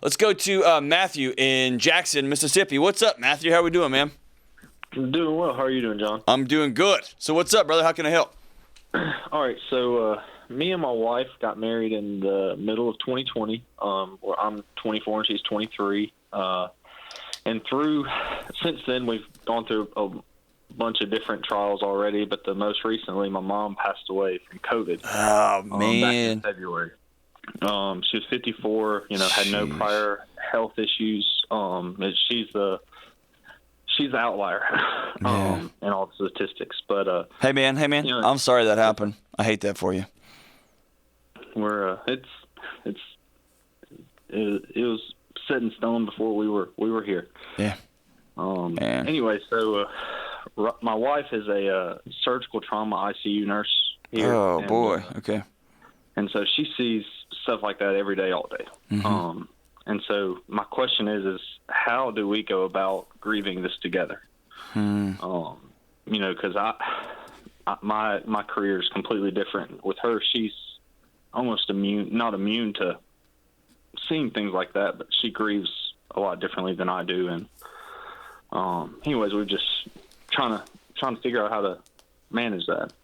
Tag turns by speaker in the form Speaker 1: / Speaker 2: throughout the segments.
Speaker 1: Let's go to Matthew in Jackson, Mississippi. What's up, Matthew? How are we doing, man?
Speaker 2: I'm doing well. How are you doing, John?
Speaker 1: I'm doing good. So what's up, brother? How can I help?
Speaker 2: All right. So me and my wife got married in the middle of 2020. Where I'm 24 and she's 23. And since then, we've gone through a bunch of different trials already. But the most recently, my mom passed away from COVID.
Speaker 1: Oh, man.
Speaker 2: Back in February. She was 54. Had no prior health issues. She's the outlier in all the statistics. But
Speaker 1: hey man, I'm sorry that happened. I hate that for you.
Speaker 2: It was set in stone before we were here.
Speaker 1: Yeah. Man.
Speaker 2: Anyway, so my wife is a surgical trauma ICU nurse here.
Speaker 1: Oh boy. Okay.
Speaker 2: And so she sees stuff like that every day, all day.
Speaker 1: Mm-hmm.
Speaker 2: And so my question is how do we go about grieving this together? Because my career is completely different. With her, she's almost not immune to seeing things like that, but she grieves a lot differently than I do. And anyways, we're just trying to figure out how to manage that.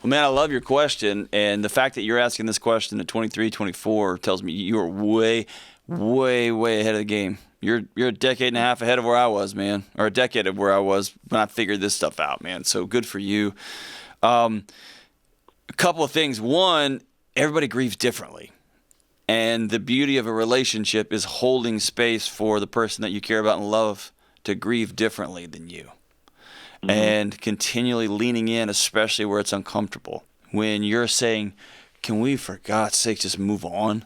Speaker 1: Well, man, I love your question, and the fact that you're asking this question at 23, 24 tells me you are way, way, way ahead of the game. You're a decade and a half ahead of where I was, man, or a decade of where I was when I figured this stuff out, man. So good for you. A couple of things. One, everybody grieves differently, and the beauty of a relationship is holding space for the person that you care about and love to grieve differently than you. Mm-hmm. And continually leaning in, especially where it's uncomfortable. When you're saying, can we, for God's sake, just move on?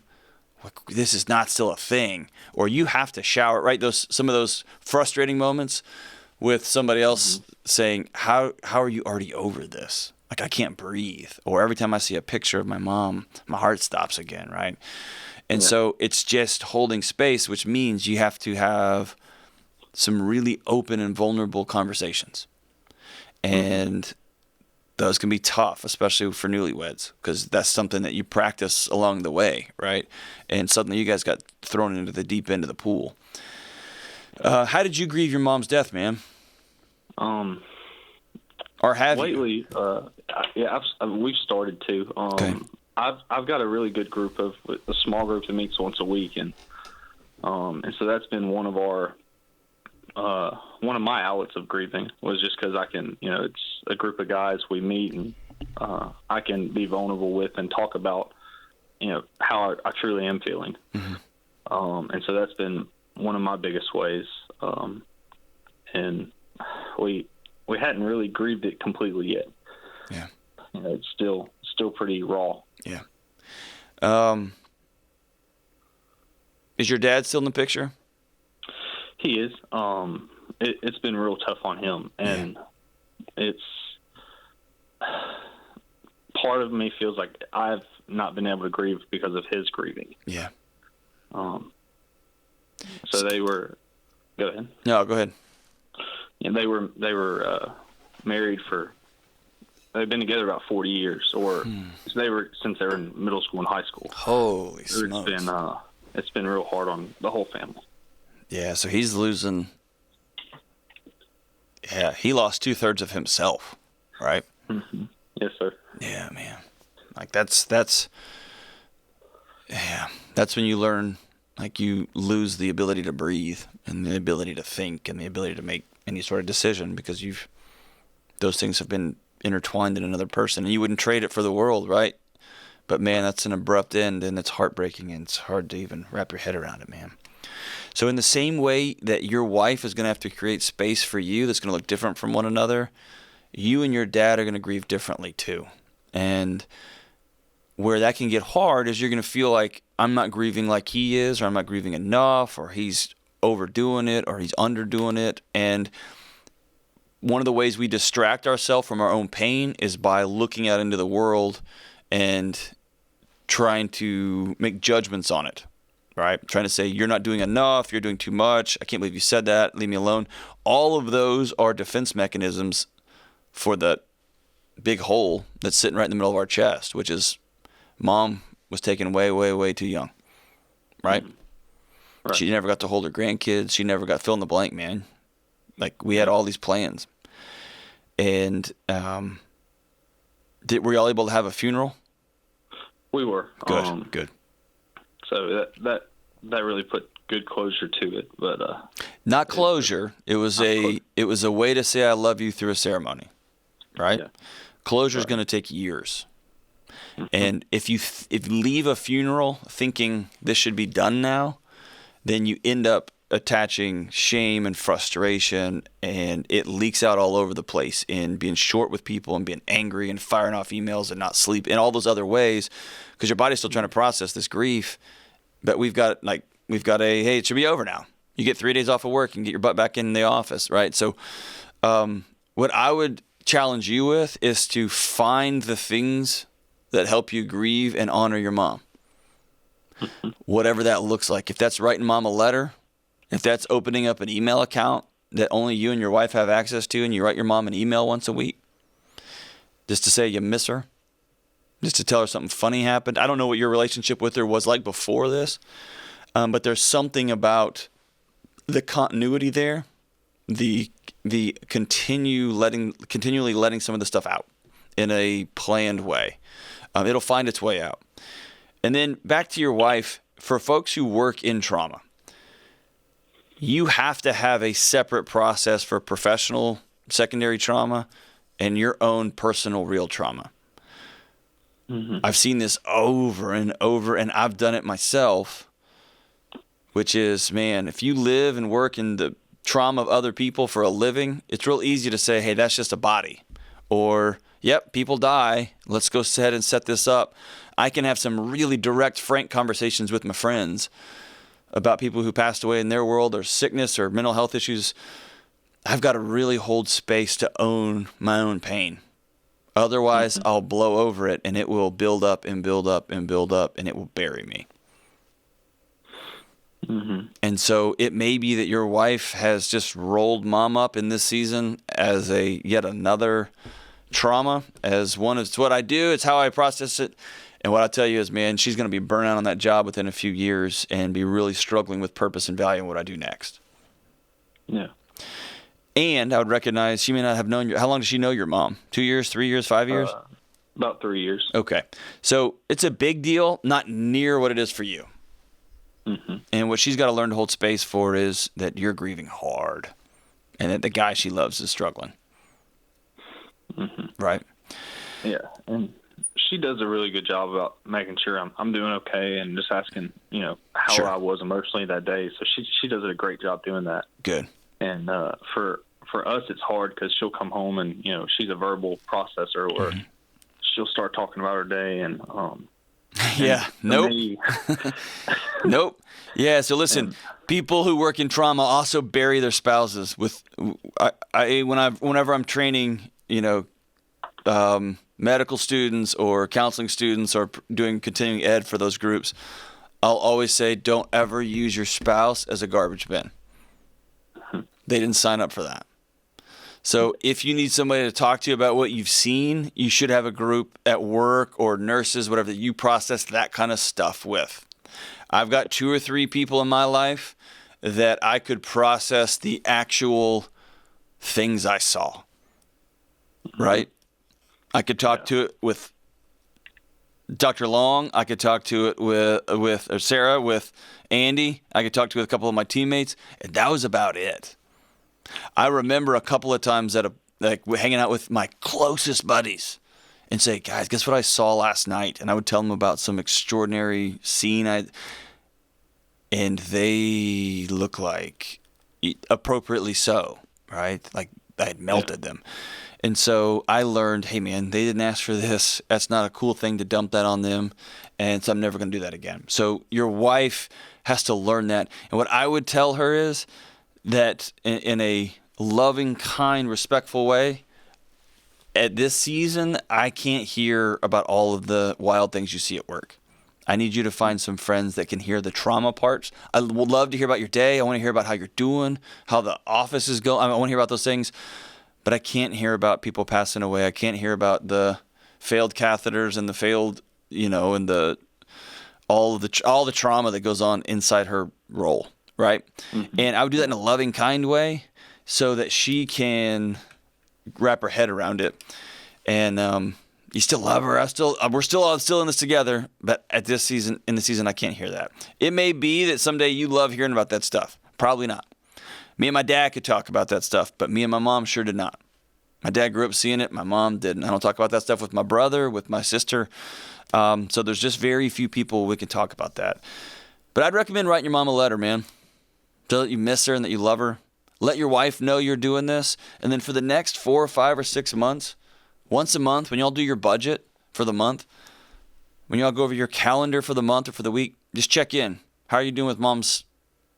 Speaker 1: This is not still a thing. Or you have to shower, right? Some of those frustrating moments with somebody else saying, how are you already over this? Like, I can't breathe. Or every time I see a picture of my mom, my heart stops again, right? And so it's just holding space, which means you have to have some really open and vulnerable conversations. And those can be tough, especially for newlyweds, because that's something that you practice along the way, right? And suddenly you guys got thrown into the deep end of the pool. How did you grieve your mom's death, man? Or have
Speaker 2: lately,
Speaker 1: you?
Speaker 2: We've started to.
Speaker 1: Okay.
Speaker 2: I've got a really good group a small group that meets once a week, and so that's been one of my outlets of grieving was just because I can, it's a group of guys we meet and I can be vulnerable with and talk about, how I truly am feeling. Mm-hmm. And so that's been one of my biggest ways. And we hadn't really grieved it completely yet.
Speaker 1: Yeah.
Speaker 2: It's still pretty raw.
Speaker 1: Yeah. Is your dad still in the picture?
Speaker 2: He is. It's been real tough on him, and it's part of me feels like I've not been able to grieve because of his grieving.
Speaker 1: Yeah.
Speaker 2: So they were. Go ahead.
Speaker 1: No, go ahead.
Speaker 2: Yeah, they were married for. They've been together about 40 years, or since they were in middle school and high school.
Speaker 1: Holy smokes!
Speaker 2: It's been real hard on the whole family.
Speaker 1: Yeah, so he's losing. Yeah, he lost 2/3 of himself, right?
Speaker 2: Mm-hmm. Yes, sir.
Speaker 1: Yeah, man. Like that's when you learn, like you lose the ability to breathe and the ability to think and the ability to make any sort of decision because those things have been intertwined in another person and you wouldn't trade it for the world, right? But man, that's an abrupt end and it's heartbreaking and it's hard to even wrap your head around it, man. So in the same way that your wife is going to have to create space for you that's going to look different from one another, you and your dad are going to grieve differently too. And where that can get hard is you're going to feel like I'm not grieving like he is, or I'm not grieving enough, or he's overdoing it, or he's underdoing it. And one of the ways we distract ourselves from our own pain is by looking out into the world and trying to make judgments on it. Right? Trying to say, you're not doing enough, you're doing too much, I can't believe you said that, leave me alone. All of those are defense mechanisms for the big hole that's sitting right in the middle of our chest, which is mom was taken way, way, way too young. Right?
Speaker 2: Right.
Speaker 1: She never got to hold her grandkids. She never got fill in the blank, man. Like, we had all these plans. And were y'all able to have a funeral?
Speaker 2: We were.
Speaker 1: Good, good.
Speaker 2: So that really put good closure to it, but
Speaker 1: not closure. It was a way to say I love you through a ceremony, right?
Speaker 2: Yeah.
Speaker 1: Closure is going to take years. And if you leave a funeral thinking this should be done now, then you end up attaching shame and frustration, and it leaks out all over the place in being short with people and being angry and firing off emails and not sleep and all those other ways, because your body's still trying to process this grief. But we've got hey, it should be over now. You get 3 days off of work and get your butt back in the office, right? So what I would challenge you with is to find the things that help you grieve and honor your mom. Whatever that looks like. If that's writing mom a letter, if that's opening up an email account that only you and your wife have access to, and you write your mom an email once a week, just to say you miss her, just to tell her something funny happened. I don't know what your relationship with her was like before this, but there's something about the continuity there, the continually letting some of the stuff out in a planned way. It'll find its way out. And then back to your wife, for folks who work in trauma, you have to have a separate process for professional secondary trauma and your own personal real trauma. Mm-hmm. I've seen this over and over, and I've done it myself, which is, man, if you live and work in the trauma of other people for a living, it's real easy to say, hey, that's just a body. Or, yep, people die. Let's go ahead and set this up. I can have some really direct, frank conversations with my friends about people who passed away in their world, or sickness or mental health issues. I've got to really hold space to own my own pain. Otherwise, I'll blow over it, and it will build up and build up and build up, and it will bury me. Mm-hmm. And so it may be that your wife has just rolled mom up in this season as yet another trauma, as one. It's what I do. It's how I process it. And what I'll tell you is, man, she's going to be burnt out on that job within a few years and be really struggling with purpose and value in what I do next.
Speaker 2: Yeah.
Speaker 1: And I would recognize she may not have known you. How long does she know your mom? 2 years, 3 years, 5 years?
Speaker 2: About 3 years.
Speaker 1: Okay. So it's a big deal, not near what it is for you. Mm-hmm. And what she's got to learn to hold space for is that you're grieving hard and that the guy she loves is struggling. Mm-hmm. Right?
Speaker 2: Yeah. And she does a really good job about making sure I'm doing okay and just asking, how
Speaker 1: Sure.
Speaker 2: I was emotionally that day. So she does a great job doing that.
Speaker 1: Good.
Speaker 2: And for us, it's hard because she'll come home and, she's a verbal processor where she'll start talking about her day and
Speaker 1: yeah. Nope. Nope. Yeah. So listen, people who work in trauma also bury their spouses with. Whenever I'm training, medical students or counseling students or doing continuing ed for those groups, I'll always say, don't ever use your spouse as a garbage bin. They didn't sign up for that. So if you need somebody to talk to you about what you've seen, you should have a group at work or nurses, whatever, that you process that kind of stuff with. I've got 2 or 3 people in my life that I could process the actual things I saw, right? I could talk to it with Dr. Long. I could talk to it with Sarah, with Andy. I could talk to it with a couple of my teammates, and that was about it. I remember a couple of times hanging out with my closest buddies and say, guys, guess what I saw last night? And I would tell them about some extraordinary scene. And they look like appropriately so, right? Like I had melted them. And so I learned, hey, man, they didn't ask for this. That's not a cool thing to dump that on them. And so I'm never going to do that again. So your wife has to learn that. And what I would tell her is that in a loving, kind, respectful way, at this season, I can't hear about all of the wild things you see at work. I need you to find some friends that can hear the trauma parts. I would love to hear about your day. I want to hear about how you're doing, how the office is going. I want to hear about those things. But I can't hear about people passing away. I can't hear about the failed catheters and the failed, and all the trauma that goes on inside her role. right? And I would do that in a loving, kind way so that she can wrap her head around it. And you still love her. We're still in this together, but in the season, I can't hear that. It may be that someday you love hearing about that stuff. Probably not. Me and my dad could talk about that stuff, but me and my mom sure did not. My dad grew up seeing it. My mom didn't. I don't talk about that stuff with my brother, with my sister. So there's just very few people we can talk about that. But I'd recommend writing your mom a letter, man. Tell her that you miss her and that you love her. Let your wife know you're doing this. And then for the next 4 or 5 or 6 months, once a month, when y'all do your budget for the month, when y'all go over your calendar for the month or for the week, just check in. How are you doing with mom's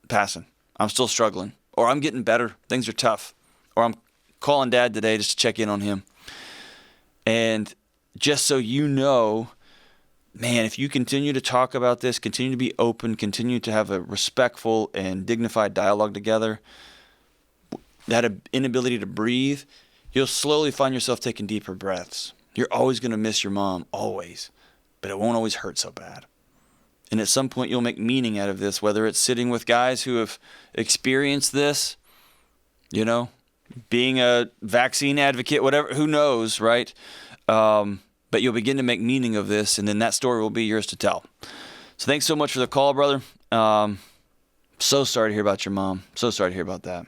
Speaker 1: passing? I'm still struggling. Or I'm getting better. Things are tough. Or I'm calling dad today just to check in on him. And just so you know, man, if you continue to talk about this, continue to be open, continue to have a respectful and dignified dialogue together, that inability to breathe, you'll slowly find yourself taking deeper breaths. You're always going to miss your mom, always, but it won't always hurt so bad. And at some point, you'll make meaning out of this, whether it's sitting with guys who have experienced this, being a vaccine advocate, whatever, who knows, right? But you'll begin to make meaning of this, and then that story will be yours to tell. So thanks so much for the call, brother. So sorry to hear about your mom. So sorry to hear about that.